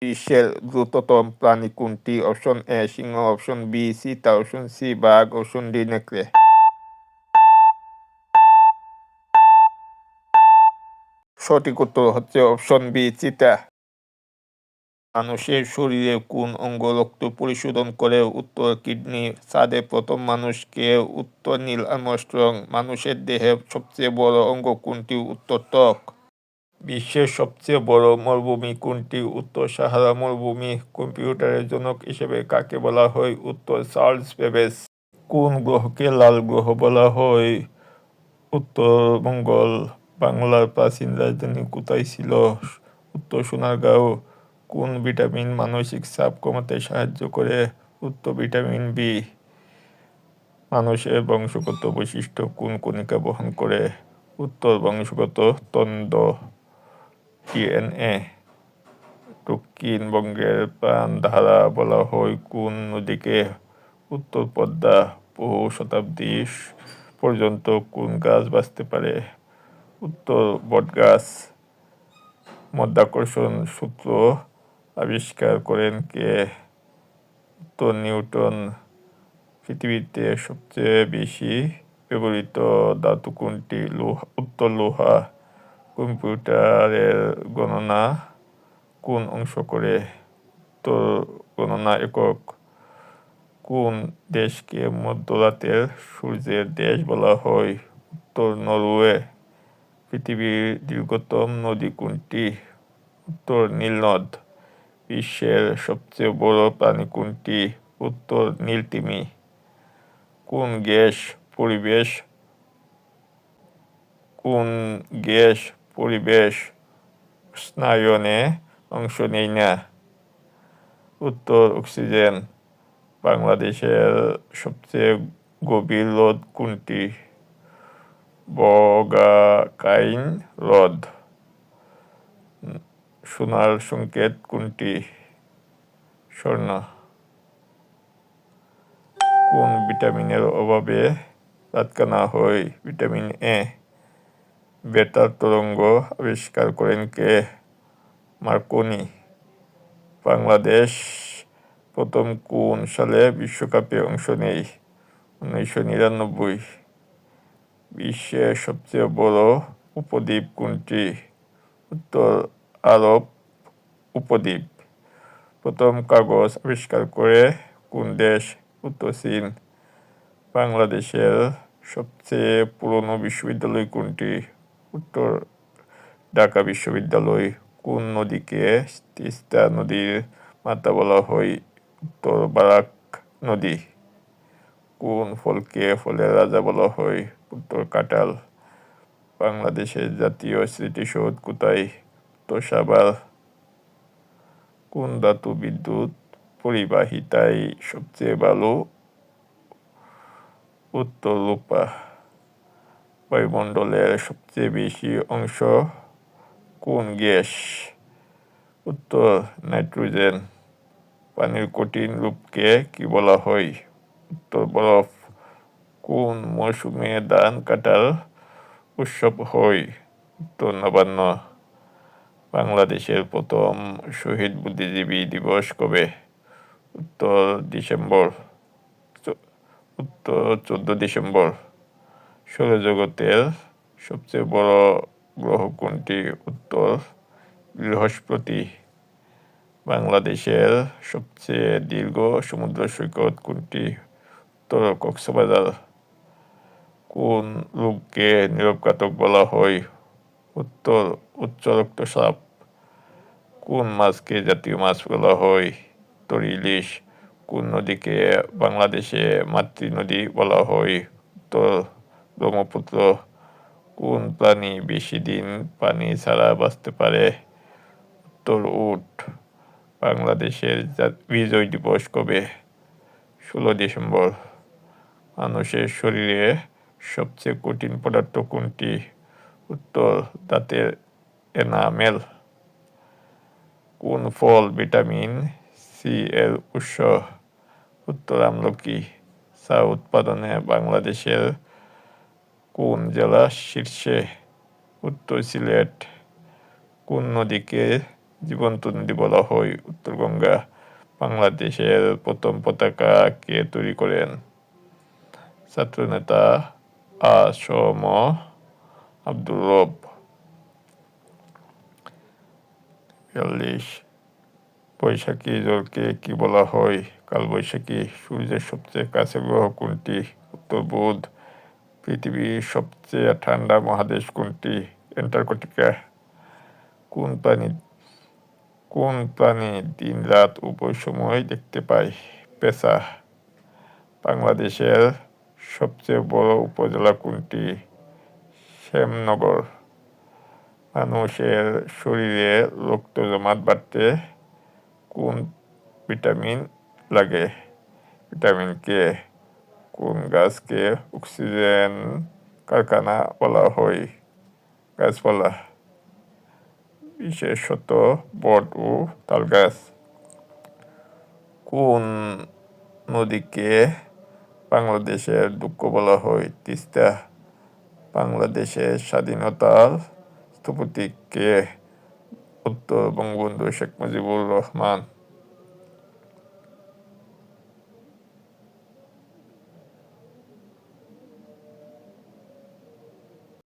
বিশ্বের দ্রুততম প্রাণী কোনটি? অপশন এ সিংহ, অপশন বি চিতা, অপশন সি বাঘ, অপশন ডি নেকড়ে। সঠিক উত্তর হচ্ছে অপশন বি চিতা। মানুষের শরীরে কোন অঙ্গ রক্ত পরিশোধন করে? উত্তর কিডনি। চাঁদে প্রথম মানুষ কে? উত্তর নীল আর্মস্ট্রং। মানুষের দেহে সবচেয়ে বড় অঙ্গ কোনটি? উত্তর ত্বক। বিশ্বের সবচেয়ে বড় মরুভূমি কোনটি? উত্তর সাহারা মরুভূমি। কম্পিউটারের জনক হিসেবে কাকে বলা হয়? উত্তর চার্লস বেবেজ। কোন গ্রহকে লাল গ্রহ বলা হয়? উত্তর মঙ্গল। বাংলার প্রাচীন রাজধানী কোথায় ছিল? উত্তর সোনারগাঁও। কোন ভিটামিন মানসিক চাপ কমাতে সাহায্য করে? উত্তর ভিটামিন বি। মানুষের বংশগত বৈশিষ্ট্য কোন কণিকা বহন করে? উত্তর বংশগত তন্দ্র ডিএনএ। দক্ষিণবঙ্গের প্রাণধারা বলা হয় কোন নদীকে? উত্তর পদ্মা। বহু শতাব্দী পর্যন্ত কোন গাছ বাঁচতে পারে? উত্তর বটগাছ। মাধ্যাকর্ষণ সূত্র আবিষ্কার করেন কে? উত্তর নিউটন। পৃথিবীতে সবচেয়ে বেশি ব্যবহৃত ধাতু কোনটি? উত্তর লোহা। কম্পিউটারের গণনা কোন অংশ করে? উত্তর গণনা একক। কোন দেশকে মধ্যরাতের সূর্যের দেশ বলা হয়? উত্তর নরওয়ে। পৃথিবীর দীর্ঘতম নদী কোনটি? উত্তর নীলনদ। বিশ্বের সবচেয়ে বড় প্রাণী কোনটি? উত্তর নীলতিমি। কোন গ্যাস পরিবেশ উষ্ণায়নে অংশ নেয় না? উত্তর অক্সিজেন। বাংলাদেশের সবচেয়ে গভীর হ্রদ কোনটি? বগাকাইন হ্রদ। সোনার সংকেত কোনটি? স্বর্ণ। কোন ভিটামিনের অভাবে রাতকানা হয়? Vitamin A. বেতার তরঙ্গ আবিষ্কার করেন কে? মার্কনি। বাংলাদেশ প্রথম কোন সালে বিশ্বকাপে অংশ নেয়? 1999। বিশ্বের সবচেয়ে বড় উপদ্বীপ কোনটি? উত্তর আরব উপদ্বীপ। প্রথম কাগজ আবিষ্কার করে কোন দেশ? উত্তর চীন। বাংলাদেশের সবচেয়ে পুরনো বিশ্ববিদ্যালয় কোনটি? উত্তর ঢাকা বিশ্ববিদ্যালয়। কোন নদীকে তিস্তা নদীর মাতা বলা হয়? উত্তর বারাক নদী। কোন ফলকে ফলের রাজা বলা হয়? উত্তর কাঁঠাল। বাংলাদেশের জাতীয় স্মৃতিসৌধ কোথায়? উত্তর সাভার। কোন ধাতু বিদ্যুৎ পরিবাহিতায় সবচেয়ে ভালো? উত্তর রূপা। বায়ুমণ্ডলের সবচেয়ে বেশি অংশ কোন গ্যাস? উত্তর নাইট্রোজেন। পানির কঠিন রূপকে কি বলা হয়? উত্তর বরফ। কোন মৌসুমে ধান কাটার উৎসব হয়? উত্তর নবান্ন। বাংলাদেশের প্রথম শহীদ বুদ্ধিজীবী দিবস কবে? উত্তর 14 ডিসেম্বর। সৌরজগতের সবচেয়ে বড় গ্রহ কোনটি? উত্তর বৃহস্পতি। বাংলাদেশের সবচেয়ে দীর্ঘ সমুদ্র সৈকত কোনটি? উত্তর কক্সবাজার। কোন রোগকে নিরবঘাতক বলা হয়? উত্তর উচ্চ রক্তচাপ। কোন মাছকে জাতীয় মাছ বলা হয়? উত্তর ইলিশ। কোন নদীকে বাংলাদেশে মাতৃনদী বলা হয়? উত্তর ব্রহ্মপুত্র। কোন প্রাণী বেশি দিন পানি ছাড়া বাঁচতে পারে? উত্তর উট। বাংলাদেশের বিজয় দিবস কবে? 16 ডিসেম্বর। মানুষের শরীরে সবচেয়ে কঠিন পদার্থ কোনটি? উত্তর দাঁতের এনামেল। কোন ফল ভিটামিন সি এর উৎস? উত্তর আমলকি। চা উৎপাদনে বাংলাদেশের কোন জেলা শীর্ষে? উত্তর সিলেট। কোন নদীকে জীবন্ত নদী বলা হয়? উত্তর গঙ্গা। বাংলাদেশের প্রথম পতাকা কে তৈরি করেন? ছাত্রনেতা আ.স.ম. আব্দুর রব। ৪২ বৈশাখী ঝড়কে কি বলা হয়? কালবৈশাখী। সূর্যের সবচেয়ে কাছের গ্রহ কোনটি? উত্তর বুধ। পৃথিবীর সবচেয়ে ঠান্ডা মহাদেশ কোনটি? অ্যান্টার্কটিকা। কোন প্রাণী দিন-রাত উভয় সময় দেখতে পায়? পেঁচা। বাংলাদেশের সবচেয়ে বড় উপজেলা কোনটি? শ্যামনগর। মানুষের শরীরে রক্ত জমাট বাঁধতে কোন ভিটামিন লাগে? Vitamin K. কোন গাছকে অক্সিজেন কারখানা বলা হয়? গাছপালা। বিশেষত বট ও তালগাছ। কোন নদীকে বাংলাদেশের দুঃখ বলা হয়? তিস্তা। বাংলাদেশের স্বাধীনতার স্থপতি কে? উত্তর বঙ্গবন্ধু শেখ মুজিবুর রহমান।